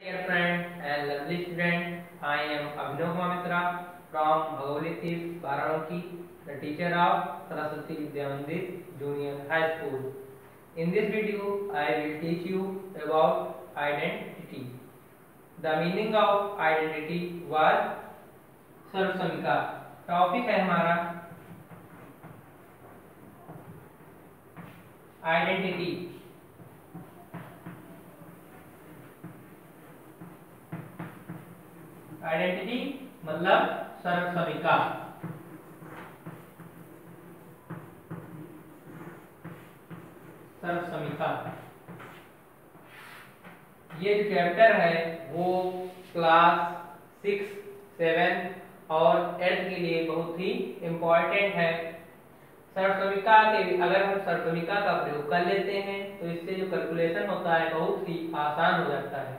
Dear friend and lovely student, I am Abhinav Mitra from Bhagavati Barabanki, the teacher of Saraswati Vidya Mandir Junior High School. In this video, I will teach you about identity. The meaning of identity was सर्वसमिका. Topic है हमारा identity. Identity मतलब सर्वसमिका. सर्वसमिका ये जो chapter है वो class 6, 7 और 8 के लिए बहुत ही इम्पोर्टेंट है. सर्वसमिका के अगर हम सर्वसमिका का प्रयोग कर लेते हैं तो इससे जो कैलकुलेशन होता है बहुत ही आसान हो जाता है.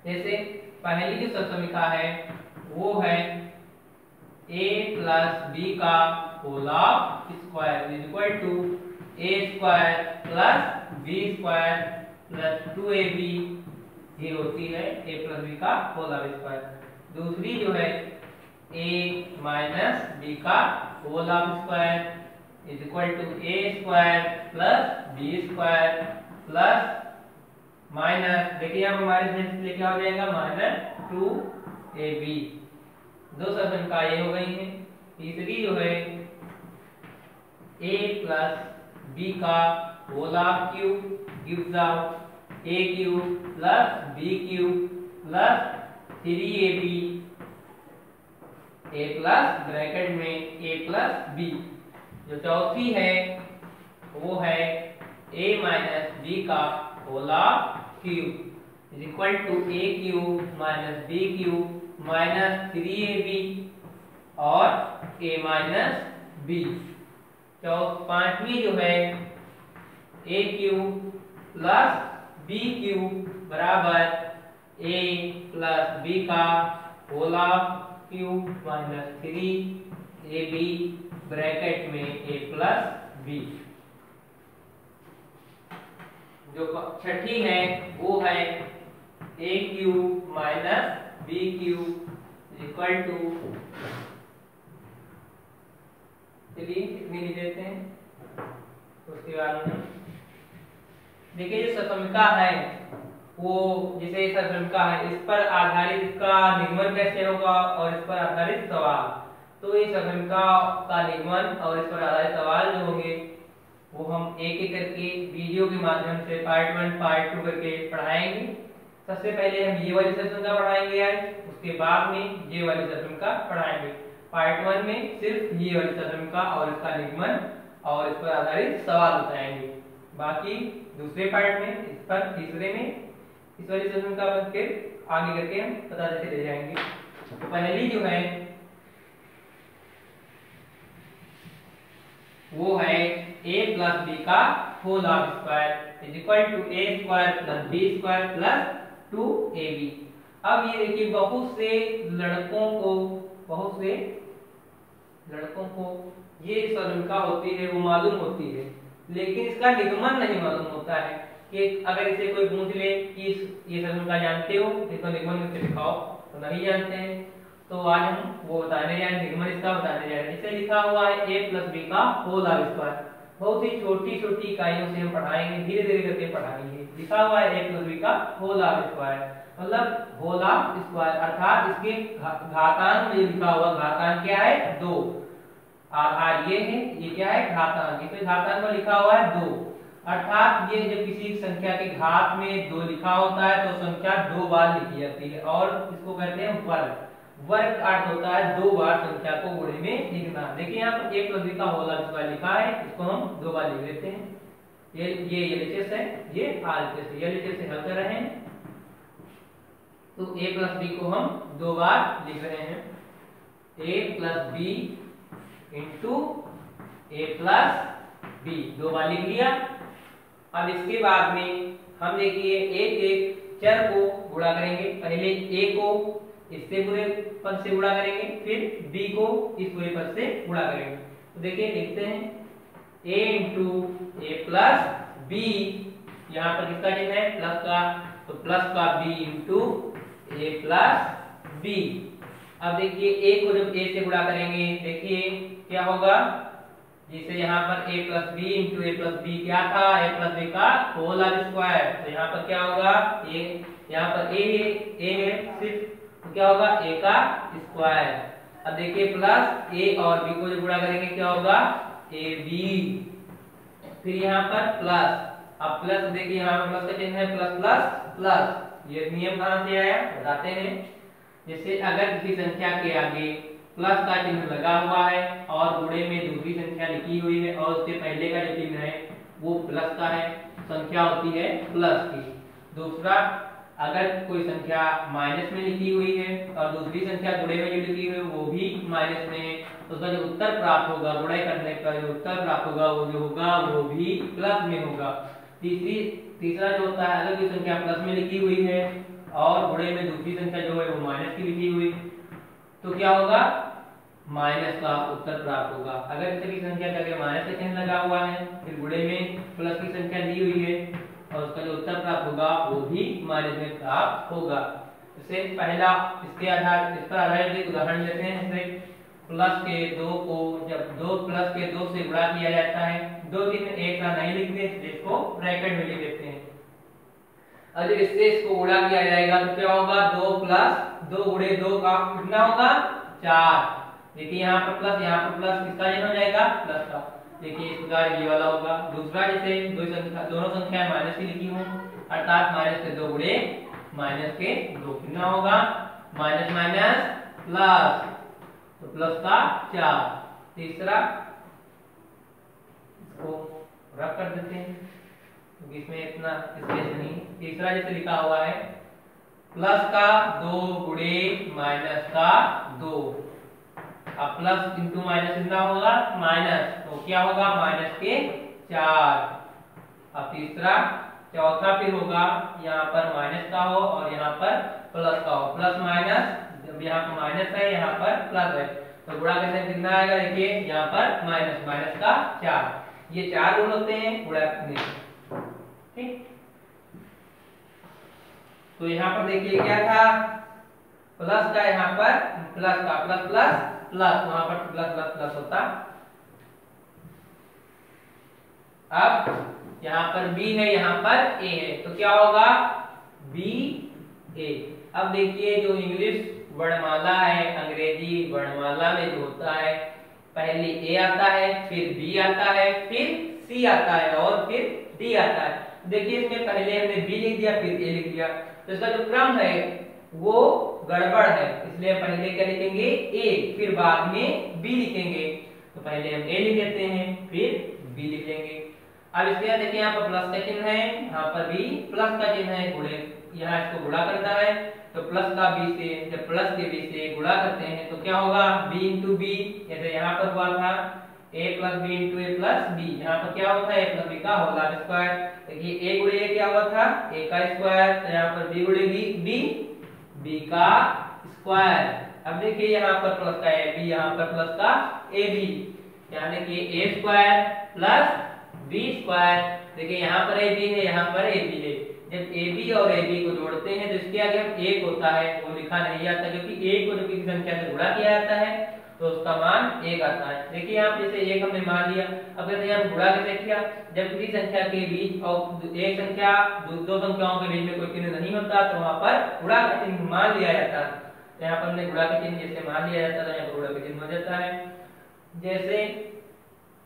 जैसे पहली जो सर्वसमिका है वो है a प्लस बी का whole of square is equal to a square plus b square plus 2ab ये होती है a प्लस बी का होल ऑफ स्क्वायर. दूसरी जो है a माइनस बी का whole of square is equal to a square plus b square plus minus देखिए अब हमारे से लेके आ जाएगा माइनस 2ab. दो सर्वसमिका ये हो गई है. तीसरी जो है a प्लस b का whole of cube gives out a cube plus b cube plus 3ab a plus bracket में a प्लस b. जो चौथी है वो है a माइनस b का whole of cube is equal to a cube minus b cube minus 3ab और a minus b. पांचवी जो है a cube plus b cube बराबर a प्लस b का whole of cube minus 3ab bracket में a plus b. जो छठी है वो है a cube minus b cube equal to चलिए कितनी लिख देते हैं. उसके बाद में देखिए जो सर्वसमिका है वो जैसे सर्वसमिका है इस पर आधारित इसका निगमन कैसे होगा और इस पर आधारित सवाल. तो ये सर्वसमिका का निगमन और इस पर आधारित सवाल जो होंगे वो हम एक एक करके वीडियो के माध्यम से पार्ट 1 पार्ट 2 करके पढ़ाएंगे. सबसे पहले हम ये वाली सर्वसमिका पढ़ाएंगे आज, उसके बाद में ये वाली सर्वसमिका पढ़ाएंगे. पार्ट 1 में सिर्फ ये वाली सर्वसमिका और इसका निगमन और इस पर आधारित सवाल बताएंगे. बाकी दूसरे पार्ट में इस पर तीसरे में इस वाली सर्वसमिका पर फिर आगे करके हम बताते चले जाएंगे. तो पहली जो है वो है a प्लस b का whole of square is equal to a square plus b square plus 2ab. अब ये देखिए बहुत से लड़कों को ये सर्वसमिका होती है वो मालूम होती है लेकिन इसका निगमन नहीं मालूम होता है. कि अगर इसे कोई पूछ ले कि ये सर्वसमिका जानते हो इसका निगमन कैसे दिखाओ तो नहीं जानते हैं. तो आज हम वो बताने जा रहे हैं, निगमन इसका बताने जा रहे हैं. इसे लिखा हुआ है a प्लस b का होल ऑफ स्क्वायर. बहुत ही छोटी छोटी इकाइयों से हम पढ़ाएंगे, धीरे धीरे करके पढ़ाएंगे. लिखा हुआ है a प्लस b का होल ऑफ स्क्वायर मतलब होल ऑफ स्क्वायर अर्थात इसके घातांक में लिखा हुआ घातांक क्या है 2. आधार ये है, ये क्या है घातांक. इसमें घातांक में लिखा हुआ है 2 अर्थात ये जब किसी संख्या के घात में 2 लिखा होता है तो संख्या 2 बार लिखी जाती है और इसको कहते हैं वर्ग. वर्ग का अर्थ होता है 2 बार संख्या को गुणे में लिखना. देखिए यहाँ पर a प्लस b का होल ऑफ स्क्वायर लिखा है, इसको हम 2 बार लिख लेते हैं. ये LHS है, ये RHS है. LHS से हल कर रहे हैं तो a प्लस b को हम 2 बार लिख रहे हैं. a plus b into a plus b 2 बार लिख लिया. अब इसके बाद में हम देखिए एक एक चर को गुणा करेंगे. पहले a को इससे पूरे पद से गुणा करेंगे, फिर b को इस पूरे पद से गुणा करेंगे. तो देखिए लिखते हैं a into a plus b यहाँ पर किसका चिन्ह है प्लस का, तो प्लस का b into a plus B. अब देखिए a को जब a से गुणा करेंगे, देखिए क्या होगा, जिसे यहाँ पर a plus b into a plus b क्या था, a प्लस बी का होल स्क्वायर। तो यहाँ पर क्या होगा, a यहाँ पर a है सिर्फ, तो क्या होगा a का स्क्वायर। अब देखिए प्लस a और b को जब गुणा करेंगे क्या होगा, ab। फिर यहाँ पर प्लस, अब प्लस देखिए यहाँ पर प्लस का चिन्ह है, प्लस प्लस प्लस। ये नियम कहाँ से आया बताते हैं। जैसे अगर किसी संख्या के आगे प्लस का चिन्ह लगा हुआ है और गुणे में दूसरी संख्या लिखी हुई है और उसके पहले का जो चिन्ह है वो प्लस का है, संख्या होती है प्लस की। दूसरा, अगर कोई संख्या माइनस में लिखी हुई है और दूसरी संख्या गुणे में जो लिखी हुई है वो भी माइनस में है, तो उसका जो उत्तर प्राप्त होगा, गुणा करने का जो उत्तर प्राप्त होगा वो जो होगा वो भी प्लस में होगा। तीसरा जो होता है, अगर कोई संख्या प्लस में लिखी हुई है और गुणे में दूसरी संख्या जो है वो माइनस की लिखी हुई, तो क्या होगा, माइनस का उत्तर प्राप्त होगा। अगर किसी संख्या के आगे माइनस का चिन्ह लगा हुआ है, फिर गुणे में प्लस की संख्या दी हुई है और उसका जो उत्तर प्राप्त होगा वो भी माइनस में प्राप्त होगा। जैसे पहला, इसके आधार, इस पर आधारित एक उदाहरण लेते हैं। जैसे प्लस के 2 को जब 2 प्लस के 2 से गुणा किया जाता है, दो चिन्ह एक साथ नहीं लिखते, जिसको ब्रैकेट में लिख देते हैं। और जब इससे इसको गुणा किया जाएगा तो क्या होगा, 2 प्लस 2 गुणे 2 का कितना होगा, 4। देखिए यहाँ पर प्लस, यहाँ पर प्लस, किसका चिन्ह हो जाएगा, प्लस का। देखिए इस प्रकार ये वाला होगा। दूसरा, जैसे दोनों संख्याएं माइनस की लिखी हो, अर्थात माइनस के 2 गुणे माइनस के 2 कितना होगा, माइनस माइनस प्लस, तो प्लस का 4। तीसरा, इसको रख कर देते हैं क्योंकि इसमें इतना स्पेस नहीं। तीसरा जैसे लिखा हुआ है, प्लस का 2 गुणे माइनस का 2। अब प्लस इंटू माइनस कितना होगा, माइनस, तो क्या होगा, माइनस के 4। अब तीसरा, चौथा फिर होगा, यहाँ पर माइनस का हो और यहाँ पर प्लस का हो, प्लस माइनस, जब यहाँ पर माइनस है यहाँ पर प्लस है, तो गुणा करने से कितना आएगा, देखिए यहाँ पर माइनस, माइनस का 4। ये 4 रूल होते हैं गुणा करने के, ठीक। तो यहाँ पर देखिए क्या था, प्लस का, यहाँ पर प्लस का, प्लस प्लस प्लस, वहां पर प्लस प्लस प्लस होता। अब यहाँ पर b है, यहाँ पर a है, तो क्या होगा, b a। अब देखिए जो इंग्लिश वर्णमाला है, अंग्रेजी वर्णमाला में जो होता है, पहले a आता है, फिर b आता है, फिर c आता है और फिर d आता है। देखिए इसमें पहले हमने b लिख दिया, फिर a लिख दिया, तो इसका जो क्रम है वो गड़बड़ है, इसलिए पहले क्या लिखेंगे, a, फिर बाद में b लिखेंगे। तो पहले हम a लिख देते हैं, फिर b लिख लेंगे। अब इसके बाद देखिए यहाँ पर प्लस का चिन्ह है, यहाँ पर भी प्लस का चिन्ह है, गुणे, यहाँ इसको गुणा करना है, तो प्लस का b से, जब प्लस के b से गुणा करते हैं तो क्या होगा, b इंटू बी, जैसे यहाँ पर हुआ था a plus b into a plus b, यहाँ पर क्या होता है, a प्लस बी का होल स्क्वायर। देखिए a गुणे a क्या हुआ था, a का स्क्वायर, तो यहाँ पर b गुणे b, b का स्क्वायर। अब देखिए यहाँ पर प्लस का ab, यहाँ पर प्लस का ab, यहाँ देखिए a square plus b square. देखिए यहाँ पर ab है, यहाँ पर ab है, जब ab और ab को जोड़ते हैं तो इसके आगे हम 1 होता है वो लिखा नहीं जाता, क्योंकि 1 को जब किसी संख्या से गुणा किया जाता है तो उसका मान 1 आता है। देखिए यहाँ जैसे 1 हमने मान लिया, अब कहते हैं गुणा कैसे किया, जब किसी संख्या के बीच और एक संख्या दो संख्याओं के बीच में कोई चिन्ह नहीं होता तो वहां पर गुणा का चिन्ह मान लिया जाता है। यहाँ पर हमने गुणा का चिन्ह जैसे मान लिया जाता है, यहाँ पर गुणा का चिन्ह हो जाता है। जैसे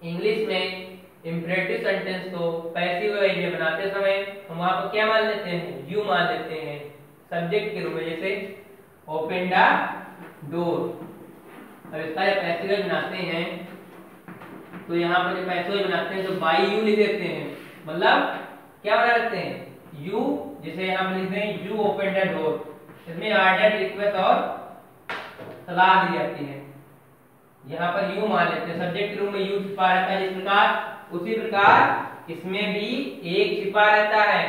इंग्लिश में इंपरेटिव सेंटेंस को पैसिव वॉइस में बनाते समय हम वहां पर क्या मान लेते हैं, यू मान लेते हैं सब्जेक्ट के रूप में। जैसे ओपन द डोर, अब इसका जब पैसिव वॉइस बनाते हैं तो यहाँ पर जब पैसिव वॉइस बनाते हैं तो बाई यू लिख देते हैं, मतलब क्या बना लेते हैं, यू, जैसे हम लिखते हैं यू ओपन द डोर, इसमें आर्डर रिक्वेस्ट और सलाह दी जाती है, यहाँ पर यू मान लेते हैं, सब्जेक्ट के रूप में यू छिपा रहता है। जिस प्रकार उसी प्रकार इसमें भी एक छिपा रहता है,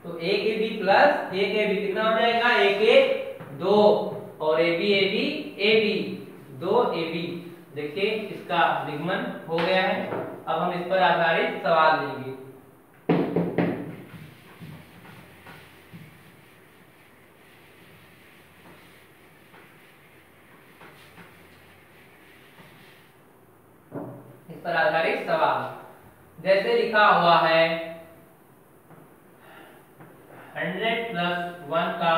तो एक ए बी प्लस एक ए बी कितना हो जाएगा, एक एक 2 और a b a b a b 2 a b. देखिए इसका निगमन हो गया है। अब हम इस पर आधारित सवाल लेंगे। पर आधारित सवाल। जैसे लिखा हुआ है 100 प्लस 1 का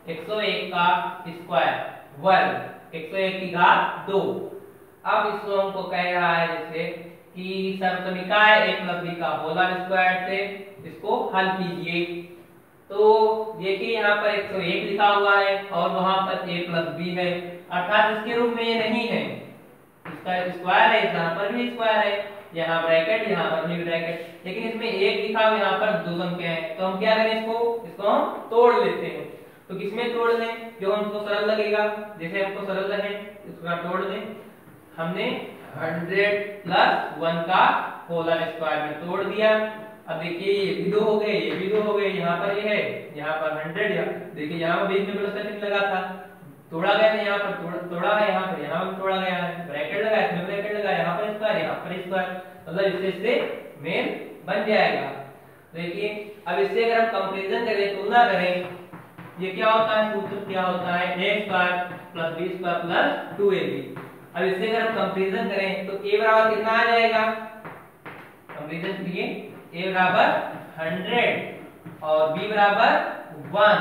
101 का स्क्वायर वर्ग 101 की घात 2। अब इसको हमको कह रहा है जैसे कि सर्वसमीकाय a प्लस b का होल स्क्वायर से इसको हल कीजिए। तो देखिए यहाँ पर 101 लिखा हुआ है और वहां पर a प्लस b है, अर्थात इसके रूप में ये नहीं है, इसका स्क्वायर है, यहाँ पर भी स्क्वायर है, यहाँ ब्रैकेट यहाँ पर भी ब्रैकेट, लेकिन इसमें एक लिखा हुआ यहाँ पर दो संख्या है। तो हम क्या करें, इसको हम तोड़ लेते हैं। तो किसमें तोड़ लें, जो हमको सरल लगेगा, जैसे हमको सरल लगे इसको तोड़ लें। हमने 100 प्लस 1 का होल स्क्वायर में तोड़ दिया। अब देखिए ये भी 2 हो गए, ये भी 2 हो गए, यहाँ पर ये है, यहाँ पर 100, देखिए यहाँ पर बीच में प्लस का चिन्ह लगा था, तोड़ा गया था, यहाँ पर तोड़ा है, यहाँ पर तोड़ा गया है, ब्रैकेट लगाया, इसमें ब्रैकेट लगाया, यहाँ पर स्क्वायर, यहाँ पर स्क्वायर, मतलब इससे मेल बन जाएगा। देखिए अब इससे अगर हम कंपैरिजन करें, तुलना करें, ये क्या होता है, सूत्र क्या होता है, a square plus b square plus 2ab। अब इससे अगर हम कंपैरिजन करें तो a बराबर कितना आ जाएगा, कंपैरिजन करिए, a बराबर 100 और b बराबर 1।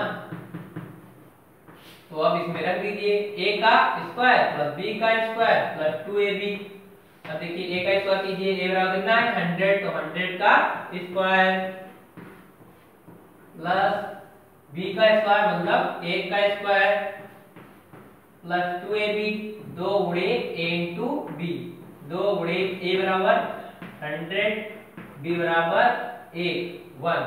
तो अब इसमें रख दीजिए a का स्क्वायर प्लस b का स्क्वायर प्लस 2ab। अब देखिए a का स्क्वायर कीजिए, a बराबर कितना है 100, तो 100 का स्क्वायर प्लस b का स्क्वायर मतलब 1 का स्क्वायर प्लस 2ab, 2 गुणे a इंटू b, 2 गुणे a बराबर 100, b बराबर 1।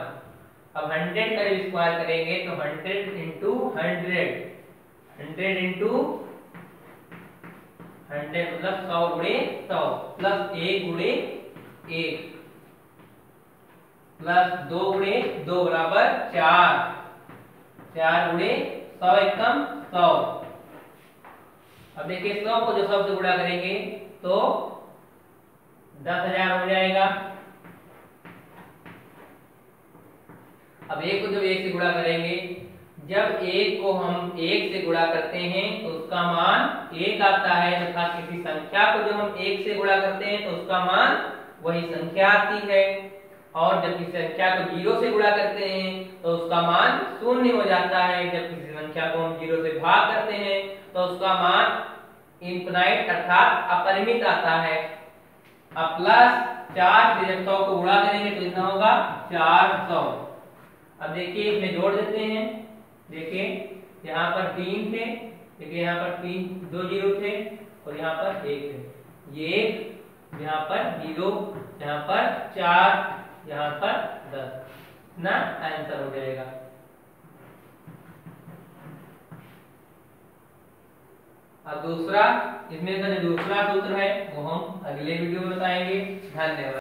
अब 100 का स्क्वायर करेंगे तो 100 इंटू 100, 100 इंटू 100 मतलब 100 गुणे 100 प्लस 1 गुणे 1 प्लस 2 गुणे 2 बराबर 4, 4 गुणे 100 एकम 100। अब देखिए 100 को जो 100 से गुणा करेंगे तो 10,000 हो जाएगा। अब 1 को जब 1 से गुणा करेंगे, जब 1 को हम 1 से गुणा करते हैं तो उसका मान 1 आता है, तथा किसी संख्या को जब हम 1 से गुणा करते हैं तो उसका मान वही संख्या आती है। और जब किसी संख्या को 0 से गुणा करते हैं तो उसका मान 0 हो जाता है। जब किसी संख्या को हम 0 से भाग करते हैं तो उसका मान इनफिनाइट अर्थात अपरिमित आता है। अब प्लस 4 से जब 100 को गुणा करेंगे तो कितना होगा 400। अब देखिए इसमें जोड़ देते हैं, देखिए यहाँ पर 3 थे, देखिए यहाँ पर 2 जीरो थे और यहाँ पर 1 थे, ये 1, यहाँ पर 0, यहाँ पर 4, यहाँ पर 10 ना आंसर हो जाएगा। अब दूसरा, इसमें का जो दूसरा सूत्र है वो हम अगले वीडियो में बताएंगे। धन्यवाद।